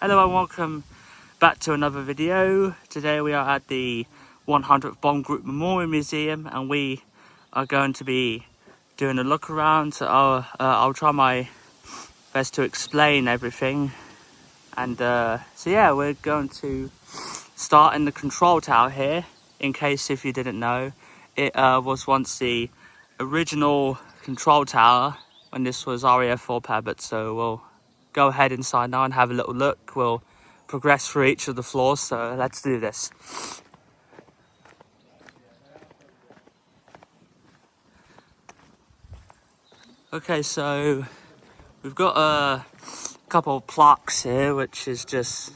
Hello and welcome back to another video. Today we are at the 100th Bomb Group Memorial Museum and we are going to be doing a look around. So I'll try my best to explain everything. And so yeah, we're going to start in the control tower here. In case if you didn't know, it was once the original control tower when this was RAF 4 Pabot. So we'll go ahead inside now and have a little look. We'll progress through each of the floors, so let's do this. Okay, so we've got a couple of plaques here, which is just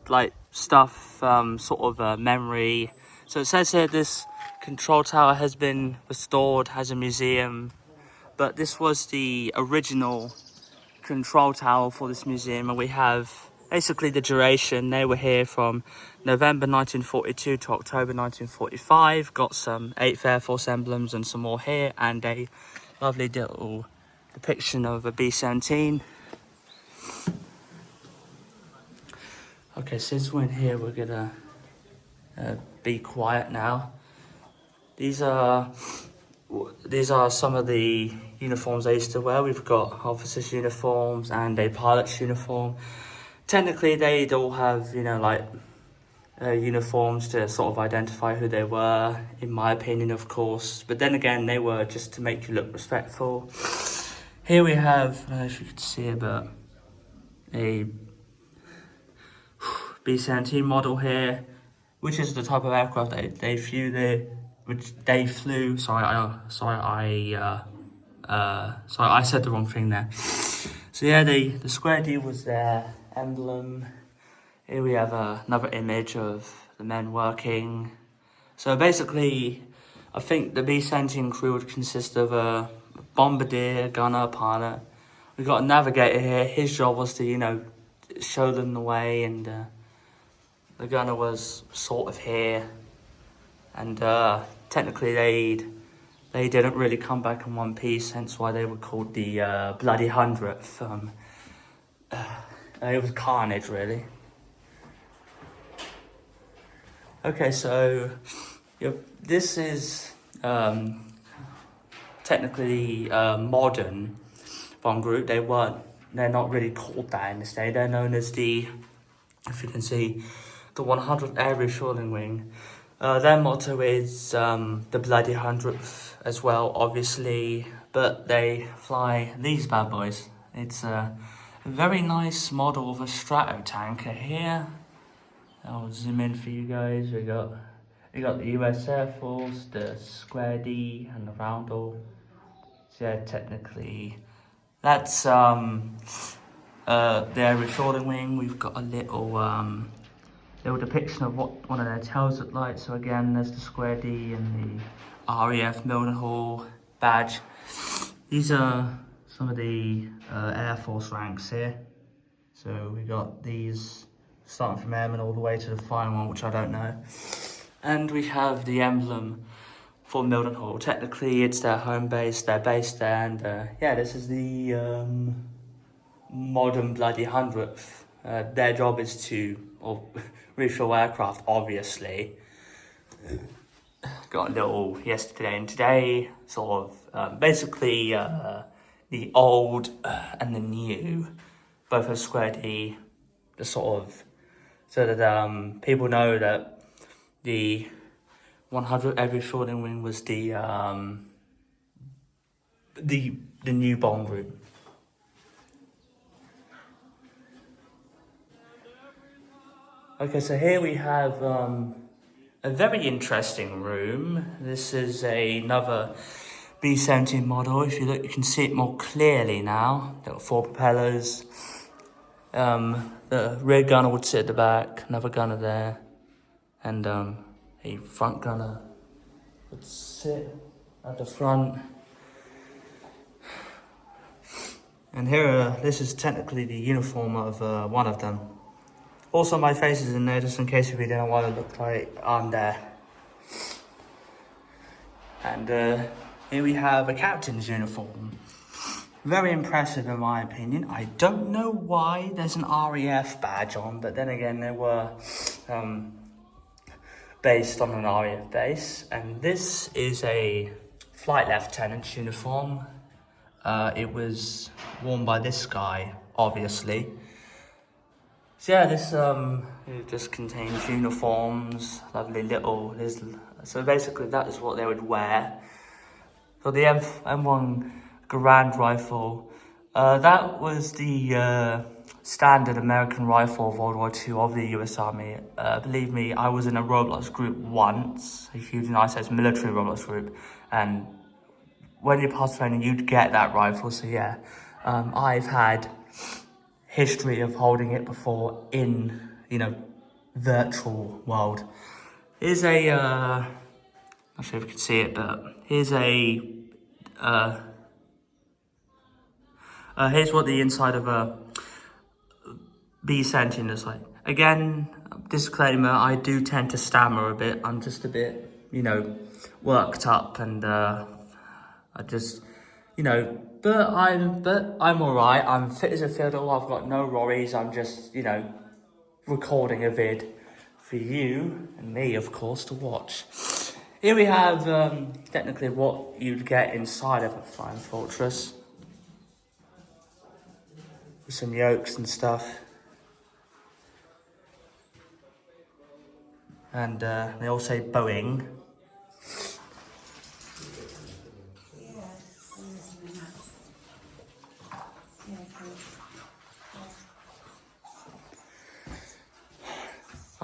like stuff, sort of memory. So it says here this control tower has been restored as a museum, but this was the original control tower for this museum, and we have basically the duration. They were here from November 1942 to October 1945. Got some 8th Air Force emblems and some more here, and a lovely little depiction of a B-17. Okay, since we're in here, we're gonna be quiet now. These are some of the uniforms I used to wear. We've got officers' uniforms and a pilot's uniform. Technically, they'd all have, uniforms to sort of identify who they were, in my opinion, of course. But then again, they were just to make you look respectful. Here we have, I don't know if you can see it, but a B-17 model here, which is the type of aircraft they flew there. I said the wrong thing there. So yeah, the square D was their emblem. Here we have another image of the men working. So basically, I think the B-17 crew would consist of a bombardier, gunner, pilot. We've got a navigator here. His job was to, show them the way, and the gunner was sort of here. And technically they didn't really come back in one piece, hence why they were called the Bloody 100th. It was carnage, really. Okay, so this is technically modern bomb group. They're not really called that in this day. They're known as the, if you can see, the 100th Air Refueling Wing. Their motto is the Bloody 100th as well, obviously, but they fly these bad boys. It's a very nice model of a strato tanker here. I'll zoom in for you guys. We got the US Air Force, the square D, and the roundel. So yeah, technically, that's their refueling wing. We've got a little depiction of what one of their tails look like. So again, there's the square D and the RAF Mildenhall badge. These are some of the Air Force ranks here. So we got these starting from airman all the way to the final one, which I don't know. And we have the emblem for Mildenhall. Technically, it's their home base. They're based there, and yeah, this is the modern Bloody 100th. Their job is to refuel aircraft, obviously. Got a little yesterday and today, sort of basically the old and the new, both have square D, the sort of, so that people know that the 100th Air Refueling Wing was the new bomb group. Okay, so here we have a very interesting room. This is another B-17 model. If you look, you can see it more clearly now. There are 4 propellers. The rear gunner would sit at the back, another gunner there, and a front gunner would sit at the front. And here, this is technically the uniform of one of them. Also, my face is in there, just in case if you don't know what I look like, I'm there. And here we have a captain's uniform. Very impressive in my opinion. I don't know why there's an RAF badge on, but then again, they were based on an RAF base. And this is a flight lieutenant's uniform. It was worn by this guy, obviously. So yeah, this it just contains uniforms, lovely little. So basically, that is what they would wear. For the M1 Garand rifle, that was the standard American rifle of World War II of the US Army. Believe me, I was in a Roblox group once, a huge nice military Roblox group, and when you pass training, you'd get that rifle. So yeah, I've had history of holding it before in, virtual world. Here's a, not sure if you can see it, but here's a, here's what the inside of a B-17 is like. Again, disclaimer, I do tend to stammer a bit. I'm just a bit, worked up, and I just, but I'm alright. I'm fit as a fiddle. I've got no worries. I'm just, recording a vid for you and me, of course, to watch. Here we have technically what you'd get inside of a Flying Fortress, with some yolks and stuff. And they all say Boeing.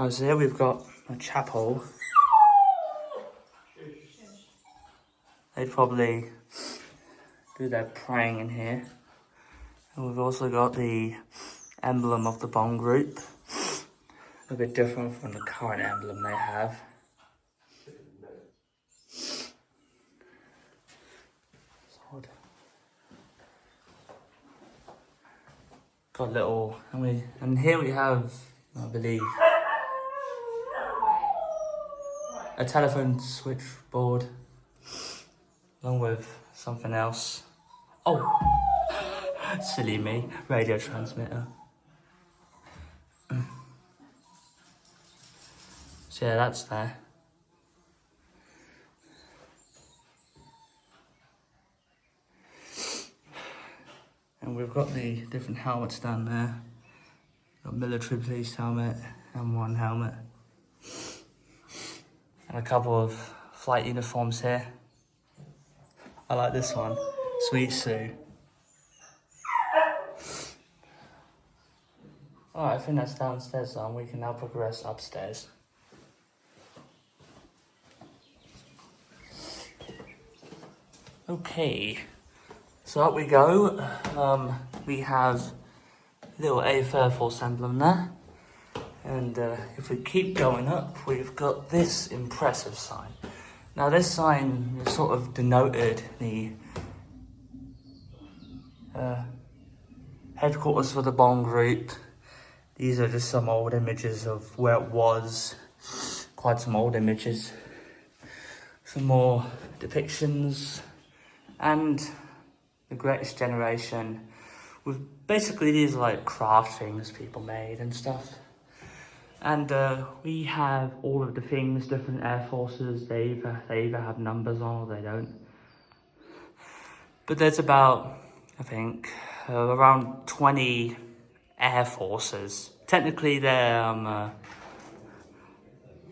So here we've got a chapel. They'd probably do their praying in here. And we've also got the emblem of the bomb group. A bit different from the current emblem they have. Got little, and here we have, I believe, a telephone switchboard, along with something else. Oh, silly me, radio transmitter. So yeah, that's there. And we've got the different helmets down there. Got military police helmet, M1 helmet. And a couple of flight uniforms here. I like this one, Sweet Sue. Alright, I think that's downstairs, so we can now progress upstairs. Okay, so up we go. We have little 8th Air Force emblem there. And if we keep going up, we've got this impressive sign. Now this sign sort of denoted the headquarters for the bomb group. These are just some old images of where it was. Quite some old images. Some more depictions. And the Greatest Generation. With basically these like craft things people made and stuff. And we have all of the things, different air forces. They either have numbers on or they don't. But there's about, I think, around 20 air forces. Technically, they're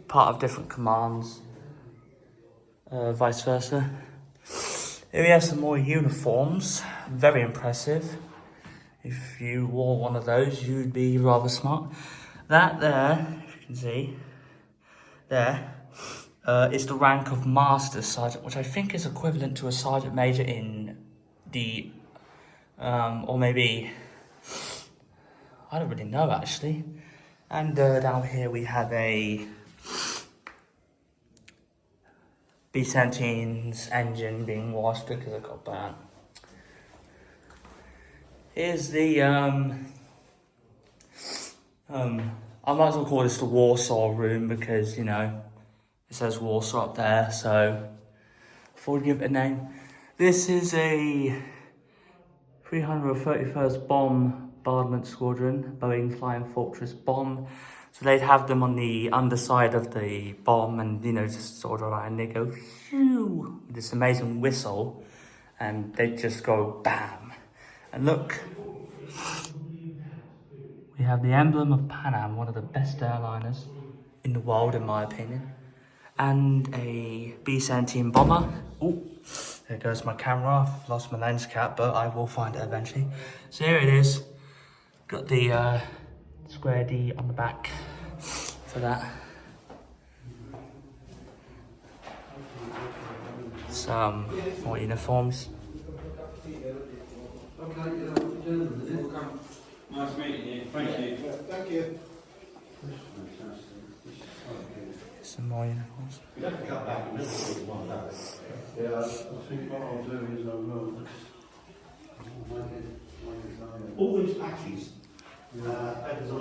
part of different commands, vice versa. Here we have some more uniforms, very impressive. If you wore one of those, you'd be rather smart. That there, if you can see, there, is the rank of Master Sergeant, which I think is equivalent to a Sergeant Major in the, or maybe, I don't really know actually. And down here we have a B-17's engine being washed because it got burnt. Here's the, I might as well call this the Warsaw room because, it says Warsaw up there, so before we give it a name. This is a 331st Bombardment Squadron, Boeing Flying Fortress bomb. So they'd have them on the underside of the bomb and, you know, just sort of around, they go, phew, with this amazing whistle, and they'd just go bam. And look, we have the emblem of Pan Am, one of the best airliners in the world, in my opinion. And a B-17 bomber. Oh, there goes my camera. I've lost my lens cap, but I will find it eventually. So here it is. Got the square D on the back for that. Some more uniforms. Nice meeting you. Thank you. Thank you. Some more uniforms. You have to cut back a little bit one day. Yeah, I think what I'll do is I will. All these patches.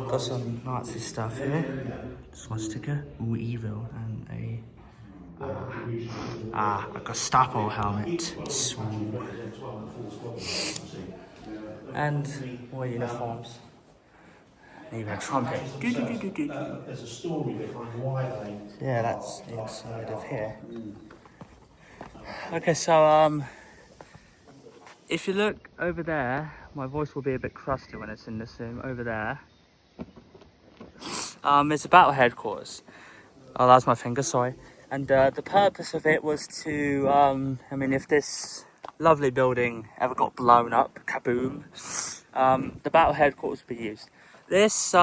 Got some Nazi stuff here. Swastika, all evil, and a Gestapo helmet. And more uniforms. And even a trumpet. There's a story behind why they. Yeah, that's the inside of here. Okay, so if you look over there, my voice will be a bit crusty when it's in the zoom. Over there, it's a battle headquarters. Oh, that's my finger, sorry. And the purpose of it was to, I mean, if this lovely building ever got blown up, kaboom, the battle headquarters would be used. This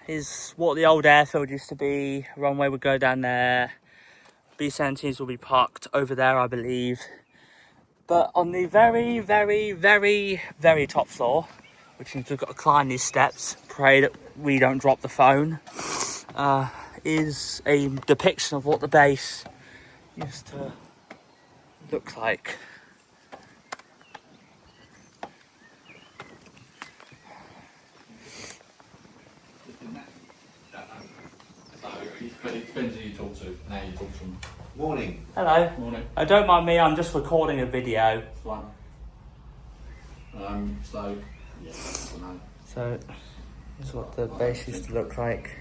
is what the old airfield used to be. Runway would go down there. B-17s will be parked over there, I believe. But on the very, very, very, very top floor, which means we've got to climb these steps, pray that we don't drop the phone, is a depiction of what the base used to look like. But it depends who you talk to. Now you talk to them. Morning. Hello. Morning. Don't mind me, I'm just recording a video. Fine. Slow. Yeah. I don't know. So, this is what the base used to look like.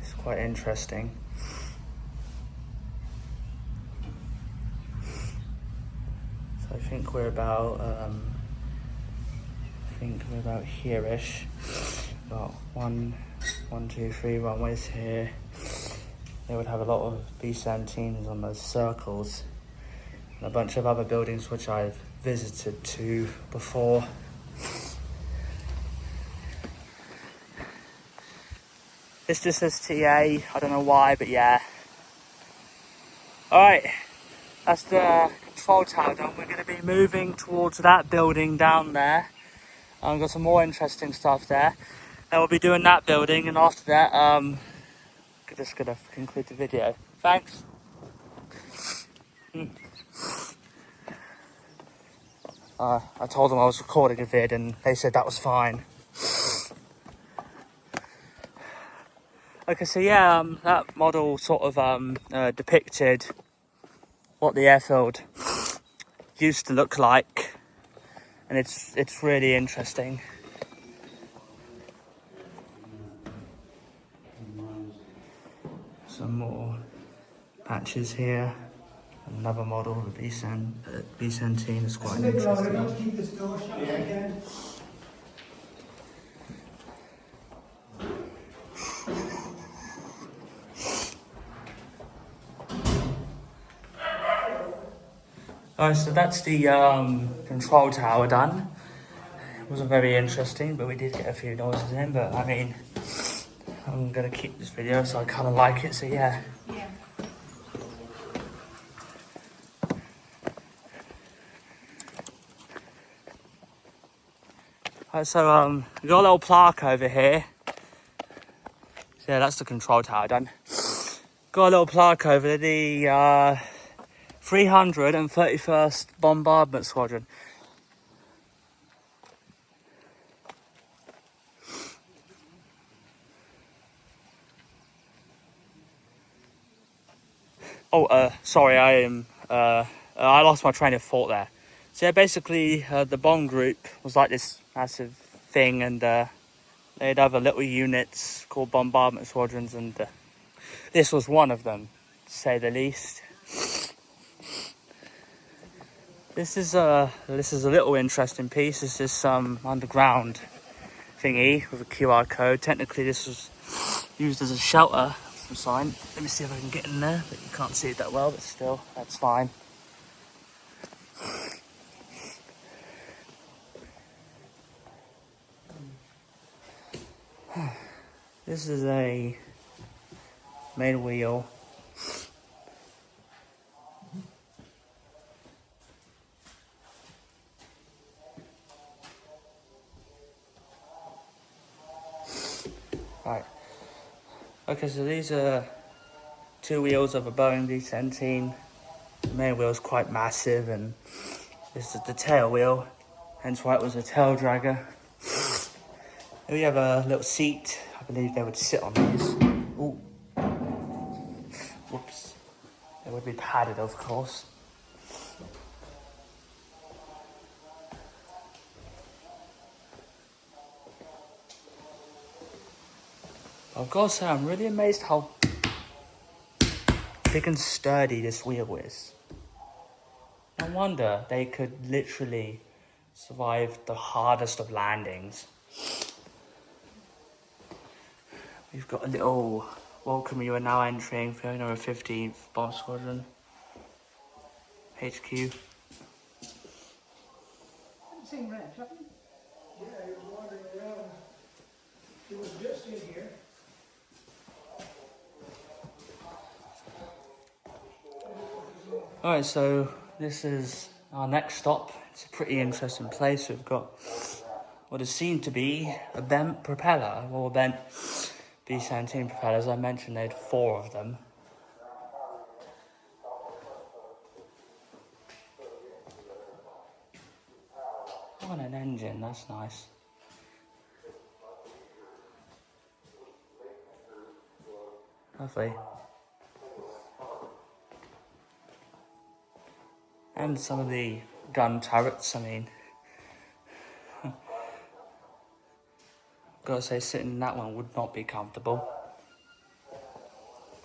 It's quite interesting. So I think we're about, here-ish. About one, two, three runways here. They would have a lot of B-17s on those circles. And a bunch of other buildings which I've visited to before. This just says TA, I don't know why, but yeah. Alright, that's the control tower done. We're going to be moving towards that building down there. I've got some more interesting stuff there. Then we'll be doing that building, and after that, just going to conclude the video. Thanks. I told them I was recording a vid and they said that was fine. Okay, so yeah, that model sort of depicted what the airfield used to look like, and it's really interesting. Some more patches here. Another model of the B-17 is quite interesting. Keep this door shut again. Alright, so that's the control tower done. It wasn't very interesting, but we did get a few noises in. But I mean, I'm gonna keep this video, so I kind of like it. So yeah. Alright, so we got a little plaque over here. So yeah, that's the control tower done. Got a little plaque over the 331st Bombardment Squadron. Oh, sorry, I am I lost my train of thought there. So yeah, basically the bomb group was like this massive thing, and they had other little units called bombardment squadrons, and this was one of them, to say the least. This is a little interesting piece. This is some underground thingy with a QR code. Technically, this was used as a shelter, some sign. Let me see if I can get in there, but you can't see it that well, but still, that's fine. This is a main wheel. Right. Okay, so these are two wheels of a Boeing B-17. The main wheel is quite massive, and this is the tail wheel, hence why it was a tail dragger. Here we have a little seat. I believe they would sit on these. Ooh. Whoops. They would be padded, of course. I've got to say, I'm really amazed how big and sturdy this wheel is. No wonder they could literally survive the hardest of landings. We've got a little welcome, you are now entering Fiona 15th Bomb Squadron HQ. Haven't seen Reg, have you? Yeah, he was wandering around. He was just in here. Alright, so this is our next stop. It's a pretty interesting place. We've got what is seen to be a bent propeller, or bent B-17 propellers. I mentioned they had 4 of them. Oh, and an engine, that's nice. Lovely. And some of the gun turrets, I mean. Gotta say, sitting in that one would not be comfortable.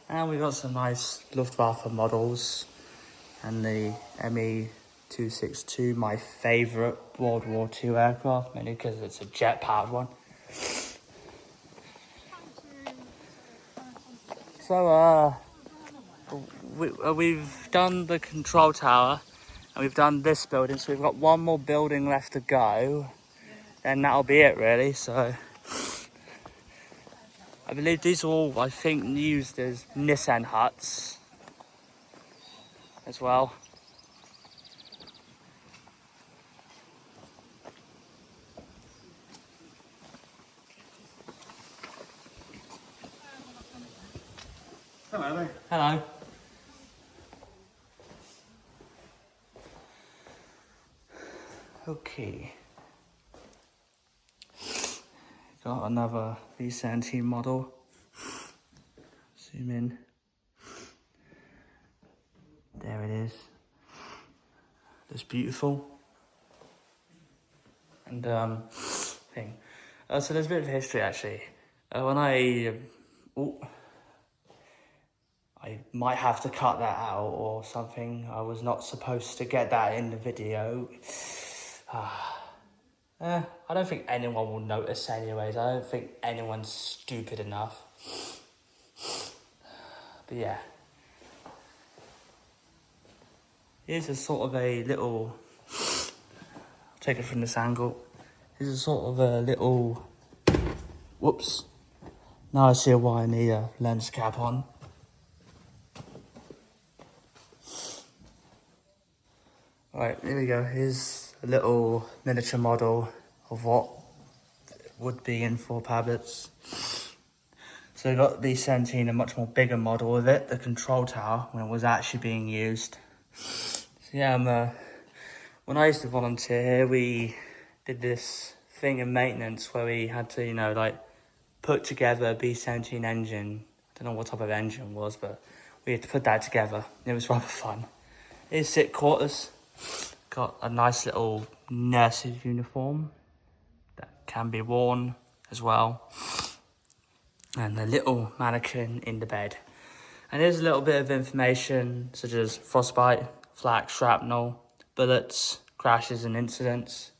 And we got some nice Luftwaffe models. And the ME-262, my favourite World War II aircraft, mainly because it's a jet-powered one. So, we've done the control tower, and we've done this building, so we've got one more building left to go. Then that'll be it, really. So I believe these are all, I think, used as Nissan huts as well. Hello there. Hello. Okay. Got another V17 model. Zoom in. There it is. It's beautiful. And thing. So there's a bit of history actually. When I might have to cut that out or something. I was not supposed to get that in the video. I don't think anyone will notice anyways. I don't think anyone's stupid enough. But yeah. Here's a sort of a little... I'll take it from this angle. Here's a sort of a little... Whoops. Now I see why I need a lens cap on. Right, here we go. Here's a little miniature model of what would be in 4 tablets. So we got the B-17, a much more bigger model of it, the control tower, when it was actually being used. So yeah, when I used to volunteer here, we did this thing in maintenance where we had to, you know, like, put together a B-17 engine. I don't know what type of engine it was, but we had to put that together. It was rather fun. Here's sick quarters. Got a nice little nurse's uniform that can be worn as well. And a little mannequin in the bed. And here's a little bit of information such as frostbite, flak, shrapnel, bullets, crashes and incidents.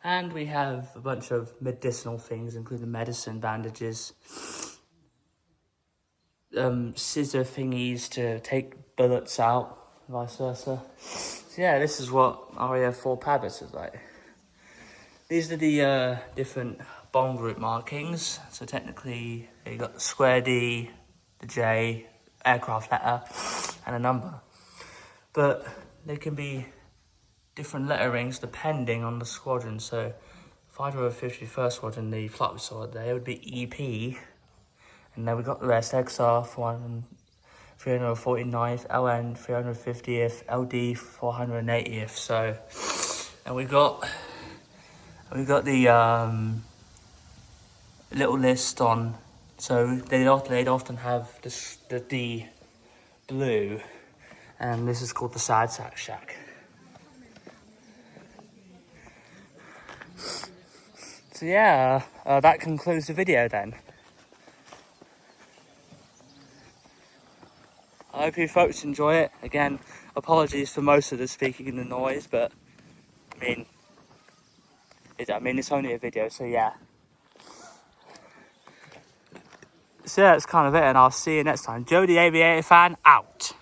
And we have a bunch of medicinal things, including medicine, bandages, scissor thingies to take bullets out, vice versa. So yeah, this is what RAF4 Pabbits is like. These are the different bomb group markings. So technically, you got the square D, the J, aircraft letter, and a number. But they can be different letterings depending on the squadron. So 551st Squadron, the plot we saw there would be EP. And then we got the rest, XR 349th, LN 350th, LD 480th. So, and we got the little list on. So they'd often have the D blue, and this is called the side sack shack. So yeah, that concludes the video then. I hope you folks enjoy it. Again, apologies for most of the speaking and the noise, but I mean it's only a video, so yeah. So yeah, that's kind of it, and I'll see you next time. Joe the Aviator Fan, out.